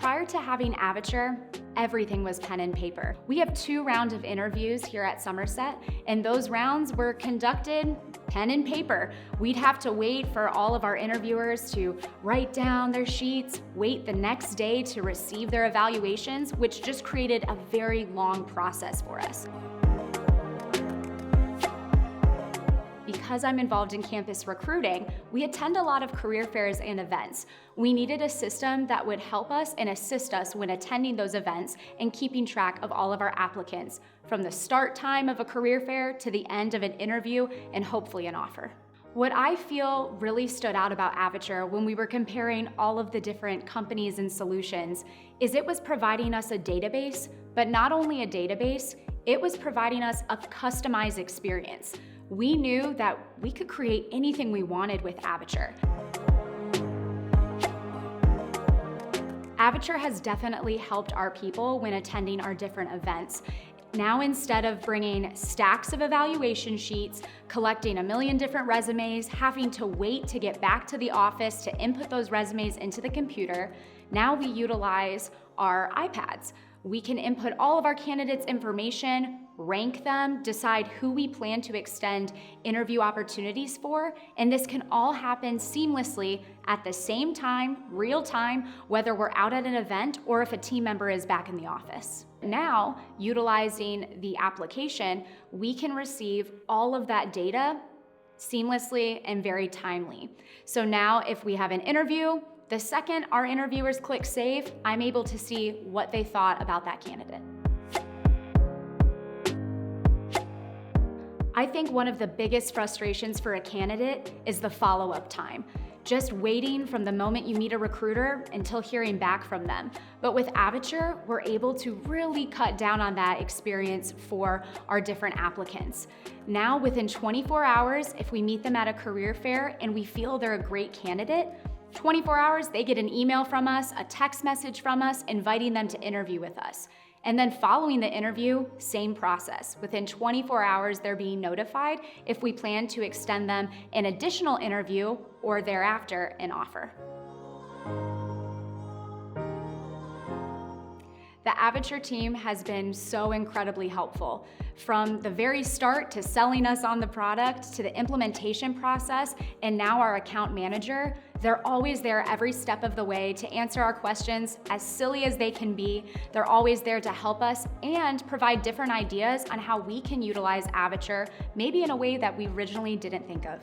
prior to having Avature, everything was pen and paper. We have 2 rounds of interviews here at Somerset, and those rounds were conducted pen and paper. We'd have to wait for all of our interviewers to write down their sheets, wait the next day to receive their evaluations, which just created a very long process for us. Because I'm involved in campus recruiting, we attend a lot of career fairs and events. We needed a system that would help us and assist us when attending those events and keeping track of all of our applicants, from the start time of a career fair to the end of an interview and hopefully an offer. What I feel really stood out about Avature when we were comparing all of the different companies and solutions is it was providing us a database, but not only a database, it was providing us a customized experience. We knew that we could create anything we wanted with Avature. Avature has definitely helped our people when attending our different events. Now, instead of bringing stacks of evaluation sheets, collecting a million different resumes, having to wait to get back to the office to input those resumes into the computer, now we utilize our iPads. We can input all of our candidates' information, rank them, decide who we plan to extend interview opportunities for, and this can all happen seamlessly at the same time, real time, whether we're out at an event or if a team member is back in the office. Now, utilizing the application, we can receive all of that data seamlessly and very timely. So now if we have an interview, the second our interviewers click save, I'm able to see what they thought about that candidate. I think one of the biggest frustrations for a candidate is the follow-up time. Just waiting from the moment you meet a recruiter until hearing back from them. But with Avature, we're able to really cut down on that experience for our different applicants. Now, within 24 hours, if we meet them at a career fair and we feel they're a great candidate, 24 hours, they get an email from us, a text message from us, inviting them to interview with us. And then following the interview, same process. Within 24 hours, they're being notified if we plan to extend them an additional interview or thereafter an offer. The Avature team has been so incredibly helpful. From the very start to selling us on the product to the implementation process, and now our account manager, they're always there every step of the way to answer our questions, as silly as they can be. They're always there to help us and provide different ideas on how we can utilize Avature, maybe in a way that we originally didn't think of.